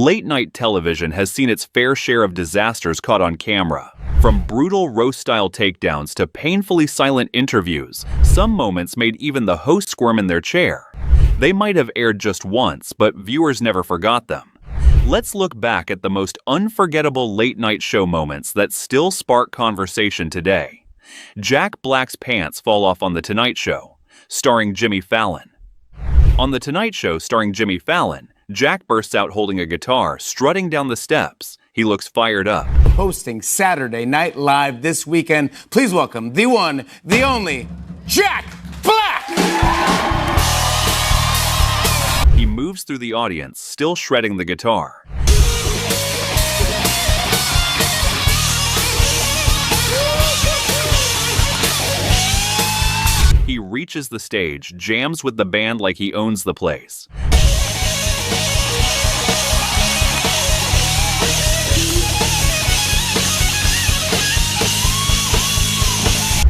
Late-night television has seen its fair share of disasters caught on camera. From brutal roast-style takedowns to painfully silent interviews, some moments made even the host squirm in their chair. They might have aired just once, but viewers never forgot them. Let's look back at the most unforgettable late-night show moments that still spark conversation today. Jack Black's pants fall off on The Tonight Show, starring Jimmy Fallon. On The Tonight Show, starring Jimmy Fallon, Jack bursts out holding a guitar, strutting down the steps. He looks fired up. Hosting Saturday Night Live this weekend, please welcome the one, the only, Jack Black! He moves through the audience, still shredding the guitar. He reaches the stage, jams with the band like he owns the place.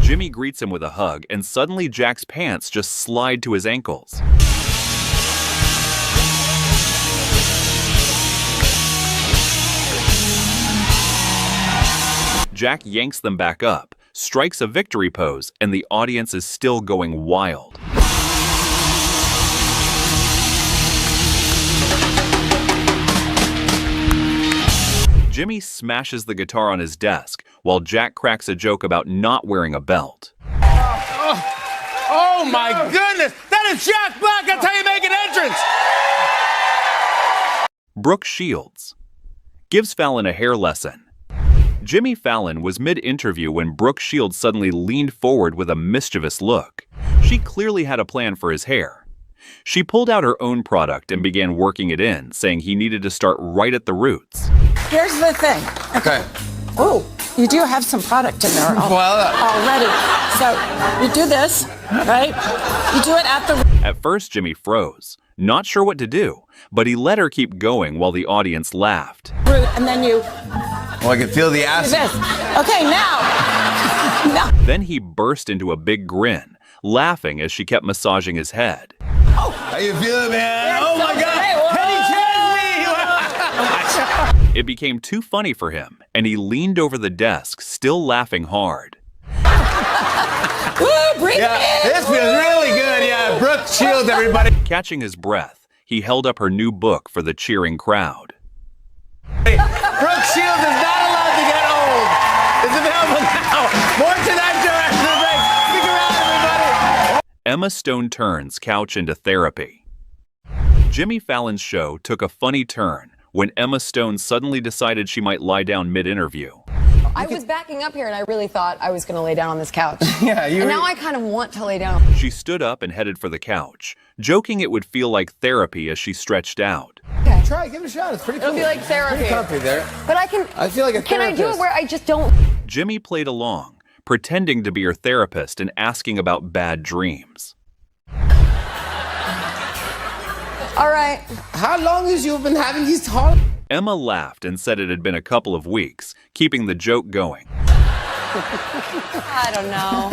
Jimmy greets him with a hug, and suddenly Jack's pants just slide to his ankles. Jack yanks them back up, strikes a victory pose, and the audience is still going wild. Jimmy smashes the guitar on his desk, while Jack cracks a joke about not wearing a belt. Oh my goodness! That is Jack Black! That's how you make an entrance! Brooke Shields gives Fallon a hair lesson. Jimmy Fallon was mid-interview when Brooke Shields suddenly leaned forward with a mischievous look. She clearly had a plan for his hair. She pulled out her own product and began working it in, saying he needed to start right at the roots. Here's the thing. Okay. Oh, you do have some product in there already. So you do this, right? You do it at the... At first, Jimmy froze, not sure what to do, but he let her keep going while the audience laughed. root, and then you... Oh, I can feel the do acid. this. Okay, now. Then he burst into a big grin, laughing as she kept massaging his head. How you feeling, man? Oh my God! It became too funny for him, and he leaned over the desk, still laughing hard. Woo, bring it in. This feels really good. Yeah, Brooke Shields, everybody. Catching his breath, he held up her new book for the cheering crowd. Brooke Shields is not allowed to get old. It's available now. More Tonight Show after the break. Stick around, everybody. Emma Stone turns couch into therapy. Jimmy Fallon's show took a funny turn when Emma Stone suddenly decided she might lie down mid-interview. I was backing up here and I really thought I was going to lay down on this couch. Yeah, and now I kind of want to lay down. She stood up and headed for the couch, joking it would feel like therapy as she stretched out. Okay. Try it. Give it a shot. It's pretty cool. It'll be like therapy. Pretty comfy there. But I feel like a Can I do therapist. it where I just don't... Jimmy played along, pretending to be her therapist and asking about bad dreams. All right. How long has you been having these holidays? Emma laughed and said it had been a couple of weeks, keeping the joke going. I don't know.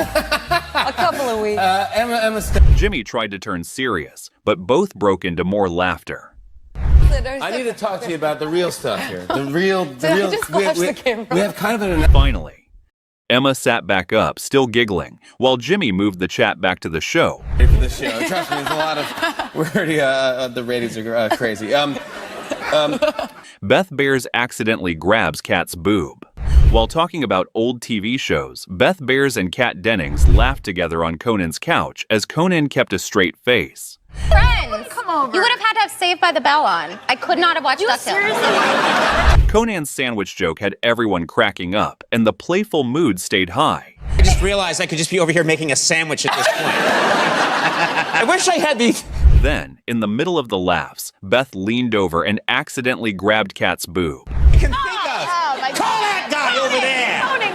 A couple of weeks. Emma Jimmy tried to turn serious, but both broke into more laughter. I need to talk to you about the real stuff here. The real. Just watch the camera. We have kind of an... Finally, Emma sat back up, still giggling, while Jimmy moved the chat back to the show. For the show. Trust me, there's a lot of... We're already... the ratings are crazy. Beth Bears accidentally grabs Kat's boob. While talking about old TV shows, Beth Bears and Kat Dennings laughed together on Conan's couch as Conan kept a straight face. Friends, come over. You would have had to have Saved by the Bell on. I could not have watched DuckTales. Conan's sandwich joke had everyone cracking up, and the playful mood stayed high. I just realized I could just be over here making a sandwich at this point. I wish I had these. Then, in the middle of the laughs, Beth leaned over and accidentally grabbed Kat's boob. I can think of. Call that guy over there. Conan.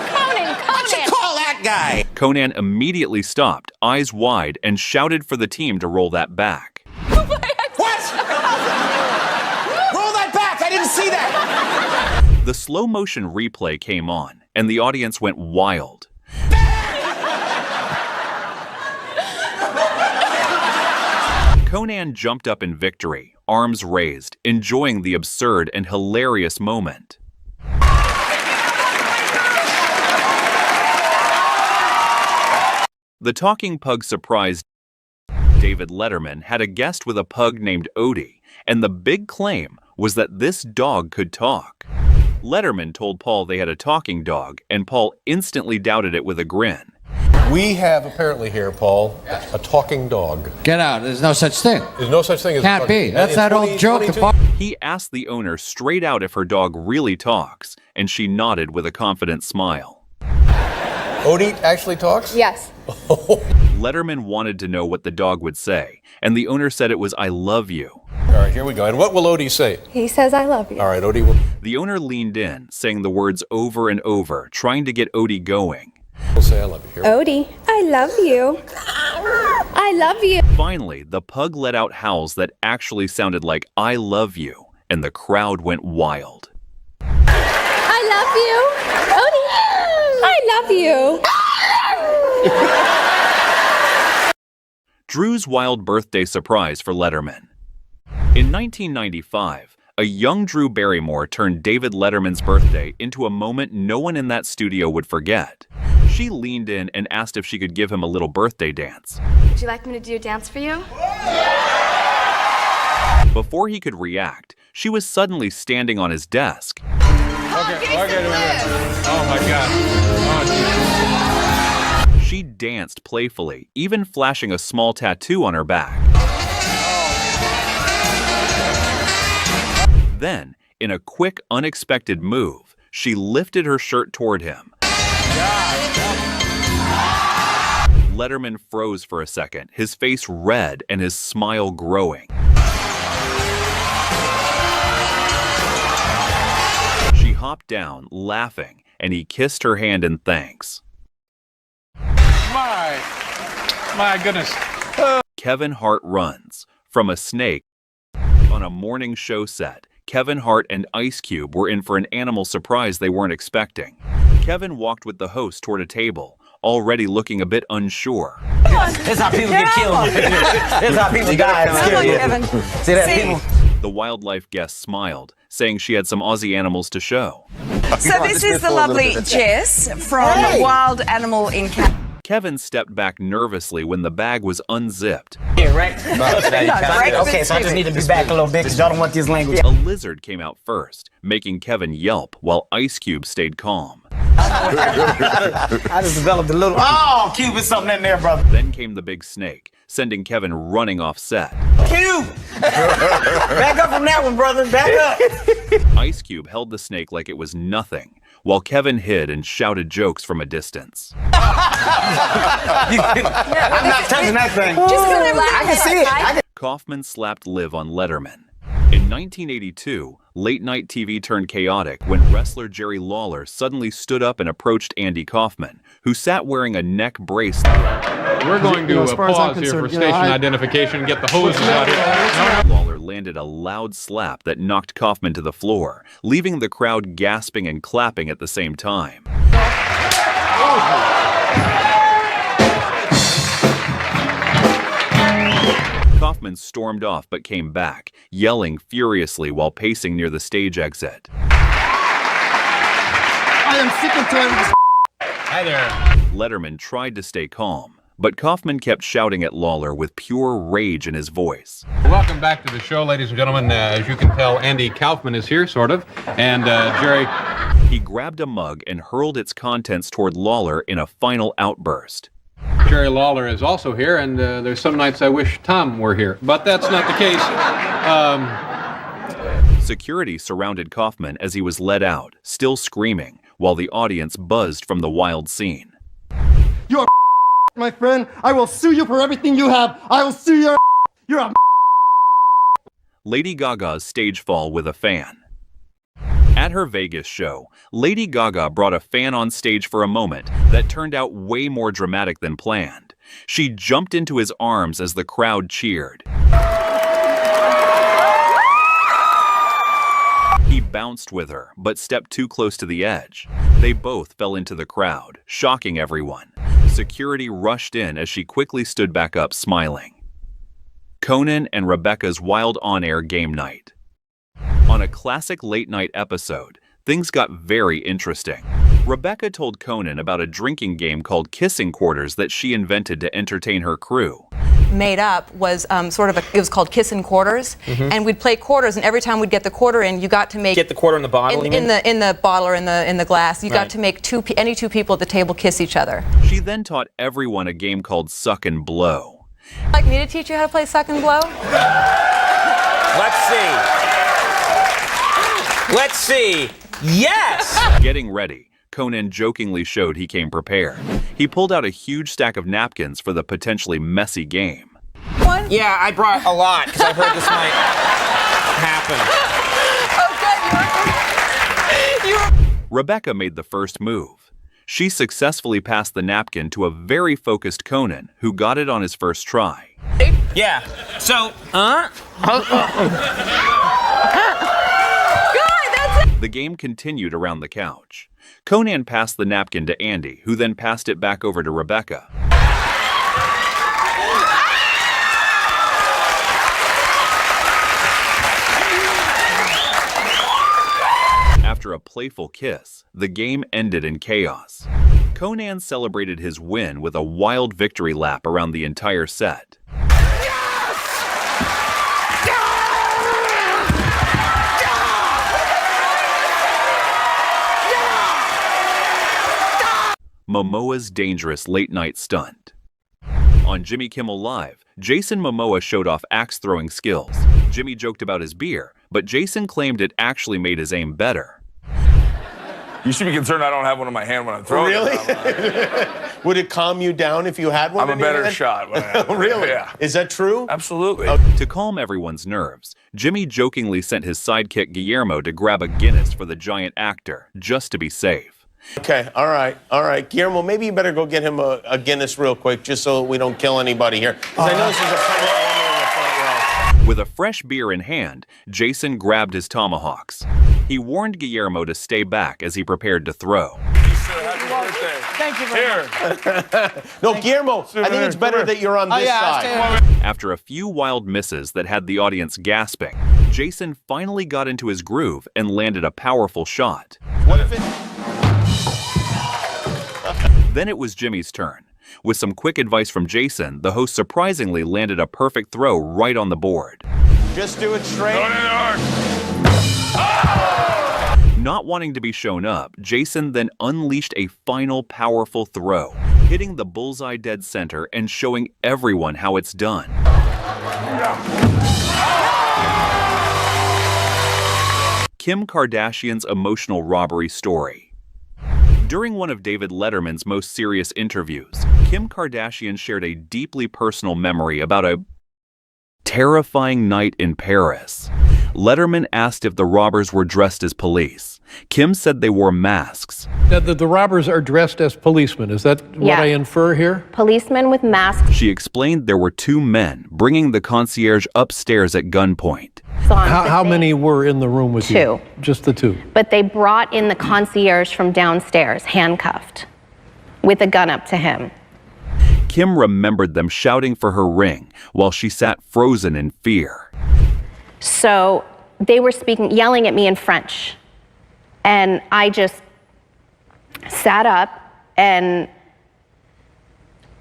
Why don't you call that guy? Conan immediately stopped, eyes wide, and shouted for the team to roll that back. What? Roll that back. I didn't see that. The slow-motion replay came on, and the audience went wild. Conan jumped up in victory, arms raised, enjoying the absurd and hilarious moment. The talking pug surprised David Letterman had a guest with a pug named Odie, and the big claim was that this dog could talk. Letterman told Paul they had a talking dog, and Paul instantly doubted it with a grin. We have apparently here, Paul, a talking dog. Get out. There's no such thing. There's no such thing as Can't a talking be. That's that old joke. He asked the owner straight out if her dog really talks, and she nodded with a confident smile. Odie actually talks? Yes. Letterman wanted to know what the dog would say, and the owner said it was "I love you." All right, here we go. And what will Odie say? He says, I love you. All right, Odie will... The owner leaned in, saying the words over and over, trying to get Odie going. We'll say I love you. Here. Odie, I love you. I love you. Finally, the pug let out howls that actually sounded like "I love you," and the crowd went wild. I love you. Odie, I love you. Drew's wild birthday surprise for Letterman. In 1995, a young Drew Barrymore turned David Letterman's birthday into a moment no one in that studio would forget. She leaned in and asked if she could give him a little birthday dance. Would you like me to do a dance for you? Before he could react, she was suddenly standing on his desk. Oh, my God. She danced playfully, even flashing a small tattoo on her back. Then, in a quick, unexpected move, she lifted her shirt toward him. Letterman froze for a second, his face red and his smile growing. She hopped down, laughing, and he kissed her hand in thanks. My goodness. Kevin Hart runs. From a snake on a morning show set, Kevin Hart and Ice Cube were in for an animal surprise they weren't expecting. Kevin walked with the host toward a table, already looking a bit unsure. This is how people get killed. This is how people die. See that, people? The wildlife guest smiled, saying she had some Aussie animals to show. So this is the lovely Jess from Wild Animal Encounter. Kevin stepped back nervously when the bag was unzipped. Here, right? Okay, so I just need to be back a little bit because y'all don't want this language. A lizard came out first, making Kevin yelp while Ice Cube stayed calm. I just developed a little... Oh, Cube is something in there, brother. Then came the big snake, sending Kevin running off set. Cube! Back up from that one, brother. Back up. Ice Cube held the snake like it was nothing, while Kevin hid and shouted jokes from a distance. I'm not touching that thing. I can see it. Kaufman slapped Liv on Letterman. In 1982, late-night TV turned chaotic when wrestler Jerry Lawler suddenly stood up and approached Andy Kaufman, who sat wearing a neck brace. We're going to pause here for station identification and get the hoses out here. Lawler landed a loud slap that knocked Kaufman to the floor, leaving the crowd gasping and clapping at the same time. Kaufman stormed off but came back, yelling furiously while pacing near the stage exit. I am sick and tired of this. Hi there. Letterman tried to stay calm, but Kaufman kept shouting at Lawler with pure rage in his voice. Welcome back to the show, ladies and gentlemen. As you can tell, Andy Kaufman is here, sort of, and Jerry... He grabbed a mug and hurled its contents toward Lawler in a final outburst. Jerry Lawler is also here, and there's some nights I wish Tom were here, but that's not the case. Security surrounded Kaufman as he was led out, still screaming, while the audience buzzed from the wild scene. You're my friend. I will sue you for everything you have. I will sue you. You're a... Lady Gaga's stage fall with a fan. At her Vegas show, Lady Gaga brought a fan on stage for a moment that turned out way more dramatic than planned. She jumped into his arms as the crowd cheered. He bounced with her, but stepped too close to the edge. They both fell into the crowd, shocking everyone. Security rushed in as she quickly stood back up, smiling. Conan and Rebecca's wild on-air game night. On a classic late-night episode, things got very interesting. Rebecca told Conan about a drinking game called Kissing Quarters that she invented to entertain her crew. Made up was it was called Kissin' Quarters, and we'd play quarters, and every time we'd get the quarter in, you got to make... Get the quarter in the bottle, in the bottle or in the glass, you got to make any two people at the table kiss each other. She then taught everyone a game called Suck and Blow. Like me to teach you how to play Suck and Blow? Let's see. Yes! Getting ready, Conan jokingly showed he came prepared. He pulled out a huge stack of napkins for the potentially messy game. Yeah, I brought a lot because I heard this might happen. Rebecca made the first move. She successfully passed the napkin to a very focused Conan, who got it on his first try. Yeah, so, The game continued around the couch. Conan passed the napkin to Andy, who then passed it back over to Rebecca. After a playful kiss, the game ended in chaos. Conan celebrated his win with a wild victory lap around the entire set. Momoa's dangerous late-night stunt. On Jimmy Kimmel Live, Jason Momoa showed off axe-throwing skills. Jimmy joked about his beer, but Jason claimed it actually made his aim better. You should be concerned I don't have one in my hand when I throw it. Really? Would it calm you down if you had one? I'm a better shot when I have one. Really? Yeah. Is that true? Absolutely. To calm everyone's nerves, Jimmy jokingly sent his sidekick Guillermo to grab a Guinness for the giant actor, just to be safe. Okay, all right. Guillermo, maybe you better go get him a Guinness real quick, just so we don't kill anybody here. Because I know this is a funny woman in the front row. With a fresh beer in hand, Jason grabbed his tomahawks. He warned Guillermo to stay back as he prepared to throw. Thank you very much. No, Guillermo, I think it's better that you're on this side. After a few wild misses that had the audience gasping, Jason finally got into his groove and landed a powerful shot. What if it... Then it was Jimmy's turn. With some quick advice from Jason, the host surprisingly landed a perfect throw right on the board. Just do it straight. Not wanting to be shown up, Jason then unleashed a final powerful throw, hitting the bullseye dead center and showing everyone how it's done. Kim Kardashian's emotional robbery story. During one of David Letterman's most serious interviews, Kim Kardashian shared a deeply personal memory about a terrifying night in Paris. Letterman asked if the robbers were dressed as police. Kim said they wore masks. Now, the robbers are dressed as policemen. Is that what I infer here? Policemen with masks. She explained there were two men bringing the concierge upstairs at gunpoint. How many were in the room with you? Two. Just the two? But they brought in the concierge from downstairs, handcuffed, with a gun up to him. Kim remembered them shouting for her ring while she sat frozen in fear. So they were yelling at me in French. And I just sat up and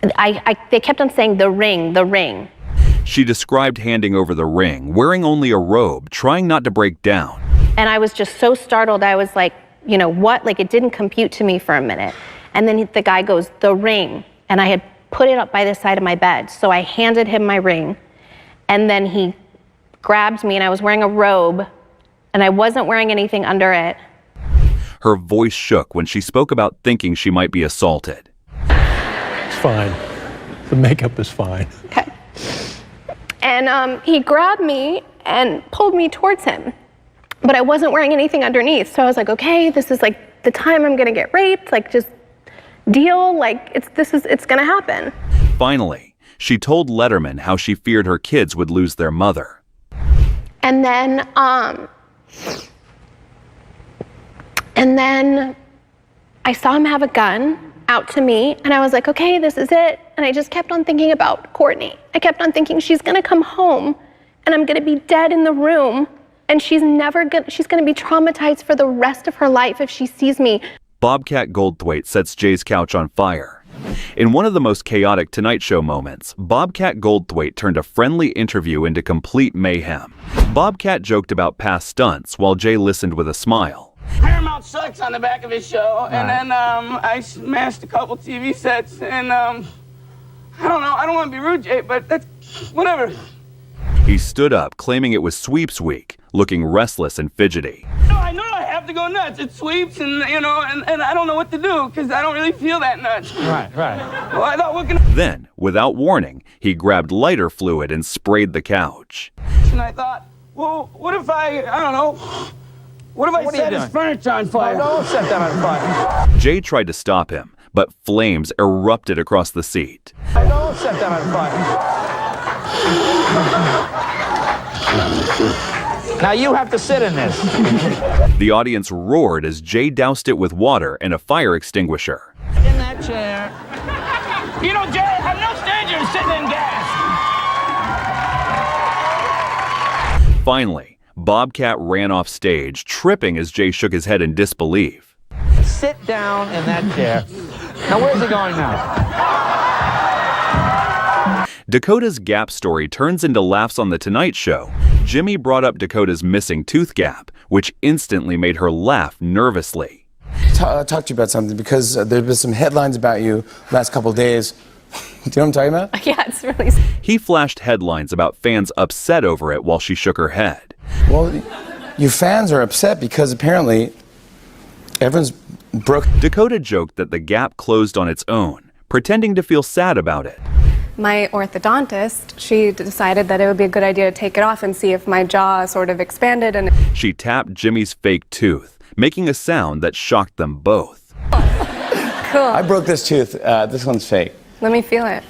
they kept on saying, the ring, the ring. She described handing over the ring, wearing only a robe, trying not to break down. And I was just so startled. I was like, you know what? Like, it didn't compute to me for a minute. And then the guy goes, the ring. And I had put it up by the side of my bed. So I handed him my ring. And then he grabbed me, and I was wearing a robe, and I wasn't wearing anything under it. Her voice shook when she spoke about thinking she might be assaulted. It's fine. The makeup is fine. Okay. And he grabbed me and pulled me towards him. But I wasn't wearing anything underneath. So I was like, okay, this is like the time I'm gonna get raped. Like, just deal, like it's gonna happen. Finally, she told Letterman how she feared her kids would lose their mother. And then I saw him have a gun out to me, and I was like, okay, this is it. and I just kept on thinking about Courtney. I kept on thinking she's gonna come home and I'm gonna be dead in the room and she's gonna be traumatized for the rest of her life if she sees me. Bobcat Goldthwait sets Jay's couch on fire. In one of the most chaotic Tonight Show moments, Bobcat Goldthwait turned a friendly interview into complete mayhem. Bobcat joked about past stunts while Jay listened with a smile. Paramount sucks on the back of his show, and then I smashed a couple TV sets, and I don't know, I don't want to be rude, Jay, but that's whatever. He stood up, claiming it was sweeps week, looking restless and fidgety. No, I know I have to go nuts. It sweeps, and and I don't know what to do because I don't really feel that nuts. Right. Well, I thought, Then, without warning, he grabbed lighter fluid and sprayed the couch. and I thought, well, what if I don't know, what if I set his furniture on fire? No, don't set that on fire. Jay tried to stop him, but flames erupted across the seat. Don't set that on fire. Now you have to sit in this. The audience roared as Jay doused it with water and a fire extinguisher. In that chair. You know, Jay, I'm no stranger to sitting in gas. Finally, Bobcat ran off stage, tripping as Jay shook his head in disbelief. Sit down in that chair. Now where's he going now? Dakota's gap story turns into laughs on The Tonight Show. Jimmy brought up Dakota's missing tooth gap, which instantly made her laugh nervously. Talk to you about something, because there have been some headlines about you last couple of days. Do you know what I'm talking about? Yeah, it's really... He flashed headlines about fans upset over it while she shook her head. Well, your fans are upset because apparently everyone's broke. Dakota joked that the gap closed on its own, pretending to feel sad about it. My orthodontist, she decided that it would be a good idea to take it off and see if my jaw sort of expanded and... She tapped Jimmy's fake tooth, making a sound that shocked them both. Cool. I broke this tooth. This one's fake. Let me feel it.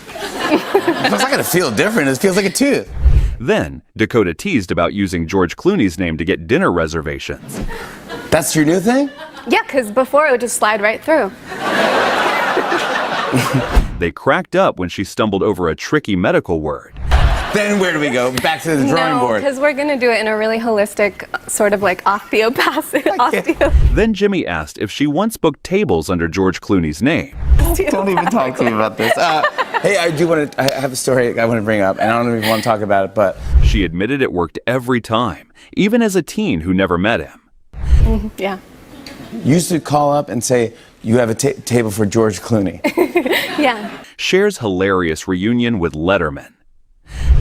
It's not gonna feel different. It feels like a tooth. Then, Dakota teased about using George Clooney's name to get dinner reservations. That's your new thing? Yeah, because before it would just slide right through. They cracked up when she stumbled over a tricky medical word. Then where do we go? Back to the drawing board. because we're going to do it in a really holistic, sort of like osteopathic. Then Jimmy asked if she once booked tables under George Clooney's name. Don't even talk to me about this. Hey, I have a story I want to bring up, and I don't even want to talk about it, but... She admitted it worked every time, even as a teen who never met him. Yeah. You used to call up and say, you have a table for George Clooney. Yeah. Cher's hilarious reunion with Letterman.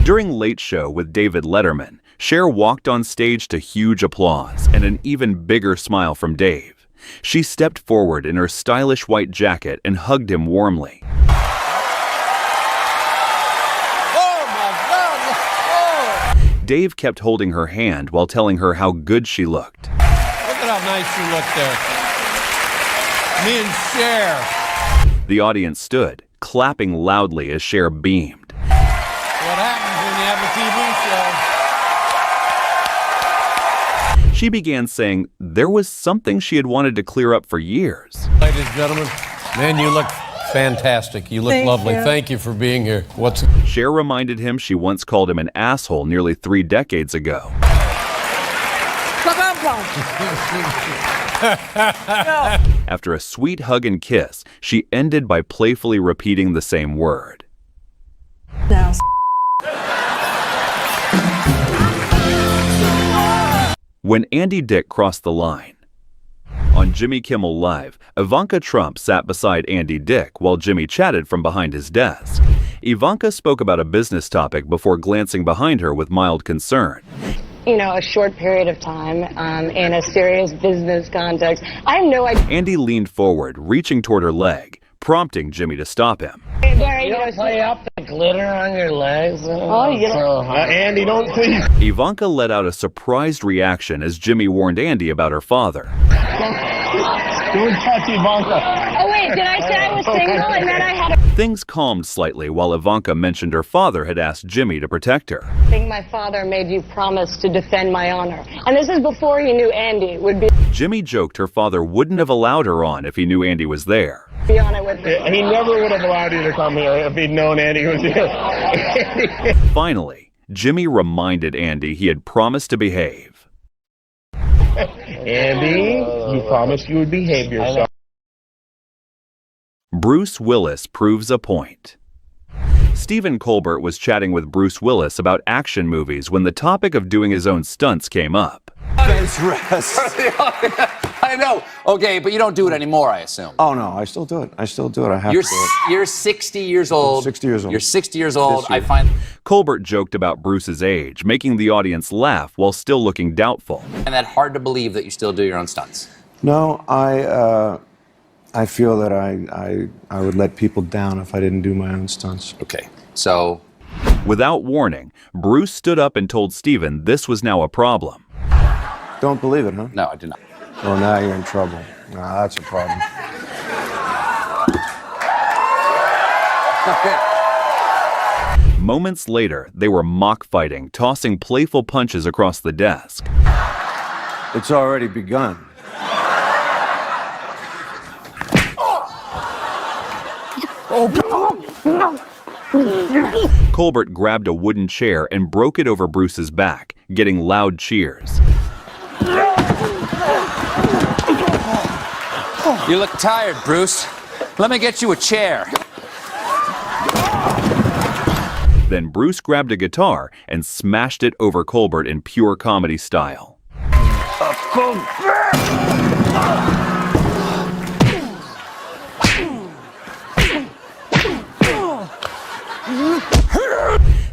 During Late Show with David Letterman, Cher walked on stage to huge applause and an even bigger smile from Dave. She stepped forward in her stylish white jacket and hugged him warmly. Dave kept holding her hand while telling her how good she looked. Look at how nice you look there. Me and Cher. The audience stood, clapping loudly as Cher beamed. What happens when you have a TV show? She began saying there was something she had wanted to clear up for years. Ladies and gentlemen, man, you look fantastic. You look lovely. Thank you for being here. Cher reminded him she once called him an asshole nearly 3 decades ago. After a sweet hug and kiss, she ended by playfully repeating the same word. When Andy Dick crossed the line. On Jimmy Kimmel Live, Ivanka Trump sat beside Andy Dick while Jimmy chatted from behind his desk. Ivanka spoke about a business topic before glancing behind her with mild concern. You know, a short period of time in a serious business context. I have no idea. Andy leaned forward, reaching toward her leg, prompting Jimmy to stop him. You don't play up the glitter on your legs. Oh, you don't. Andy, don't please. Ivanka let out a surprised reaction as Jimmy warned Andy about her father. Don't touch Ivanka. Oh, wait, did I say I was single and then I had a... Things calmed slightly while Ivanka mentioned her father had asked Jimmy to protect her. I think my father made you promise to defend my honor. And this is before he knew Andy would be... Jimmy joked her father wouldn't have allowed her on if he knew Andy was there. be on it with me. He never would have allowed you to come here if he'd known Andy was here. Finally, Jimmy reminded Andy he had promised to behave. Andy, you promised you would behave yourself. Bruce Willis proves a point. Stephen Colbert was chatting with Bruce Willis about action movies when the topic of doing his own stunts came up. Bench rest. I know. Okay, but you don't do it anymore, I assume. Oh, no, I still do it. I still do it. I have to do it. You're 60 years old. 60 years old. You're 60 years old. This year. I find Colbert joked about Bruce's age, making the audience laugh while still looking doubtful. that hard to believe that you still do your own stunts. No, I feel that I would let people down if I didn't do my own stunts. Okay, so... Without warning, Bruce stood up and told Stephen this was now a problem. Don't believe it, huh? No, I do not. Well, now you're in trouble. Nah, that's a problem. Moments later, they were mock fighting, tossing playful punches across the desk. It's already begun. Colbert grabbed a wooden chair and broke it over Bruce's back, getting loud cheers. You look tired, Bruce. Let me get you a chair. Then Bruce grabbed a guitar and smashed it over Colbert in pure comedy style.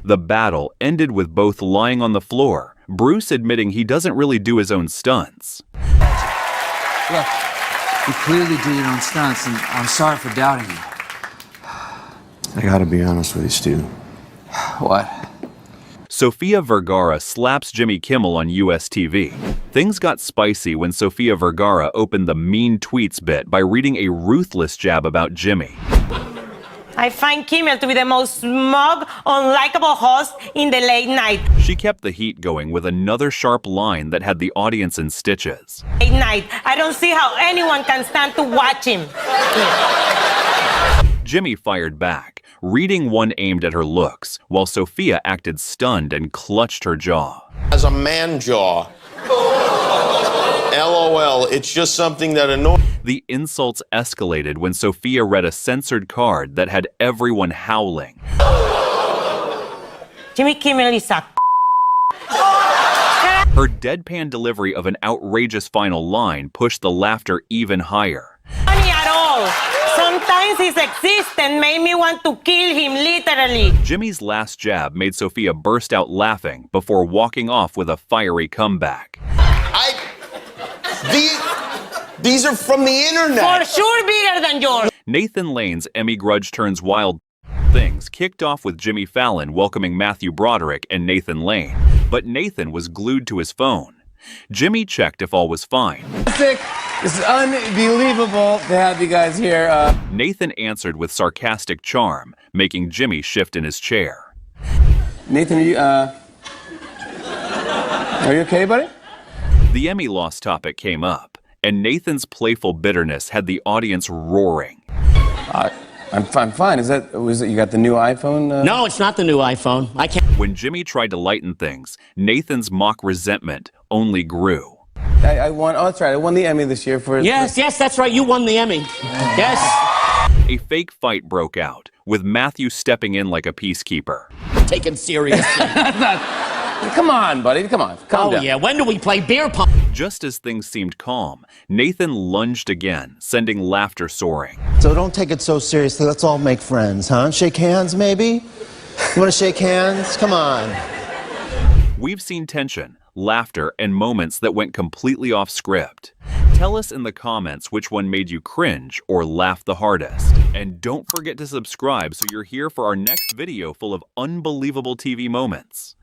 The battle ended with both lying on the floor, Bruce admitting he doesn't really do his own stunts. Look, you clearly do your own stunts, and I'm sorry for doubting you. I gotta be honest with you, Steven. What? Sofia Vergara slaps Jimmy Kimmel on US TV. Things got spicy when Sofia Vergara opened the mean tweets bit by reading a ruthless jab about Jimmy. I find Kimmel to be the most smug, unlikable host in the late night. She kept the heat going with another sharp line that had the audience in stitches. Late night. I don't see how anyone can stand to watch him. Jimmy fired back, reading one aimed at her looks, while Sofia acted stunned and clutched her jaw. As a man jaw. LOL, it's just something that annoys. The insults escalated when Sofia read a censored card that had everyone howling. Jimmy Kimmel is a Her deadpan delivery of an outrageous final line pushed the laughter even higher. funny at all. Sometimes his existence made me want to kill him, literally. Jimmy's last jab made Sofia burst out laughing before walking off with a fiery comeback. These are from the internet. For sure bigger than yours. Nathan Lane's Emmy Grudge Turns Wild Things kicked off with Jimmy Fallon welcoming Matthew Broderick and Nathan Lane, but Nathan was glued to his phone. Jimmy checked if all was fine. This is unbelievable to have you guys here. Nathan answered with sarcastic charm, making Jimmy shift in his chair. Nathan, are you okay, buddy? The Emmy loss topic came up, and Nathan's playful bitterness had the audience roaring. I'm fine. Was it you got the new iPhone? No, it's not the new iPhone. I can't. When Jimmy tried to lighten things, Nathan's mock resentment only grew. I won. Oh, that's right. I won the Emmy this year for. Yes, that's right. You won the Emmy. Yes. A fake fight broke out, with Matthew stepping in like a peacekeeper. Take him seriously. Come on, buddy. Come on. Calm down. Yeah. When do we play beer pong? Just as things seemed calm, Nathan lunged again, sending laughter soaring. So don't take it so seriously. Let's all make friends, huh? Shake hands, maybe? You want to shake hands? Come on. We've seen tension, laughter, and moments that went completely off script. Tell us in the comments which one made you cringe or laugh the hardest. And don't forget to subscribe so you're here for our next video full of unbelievable TV moments.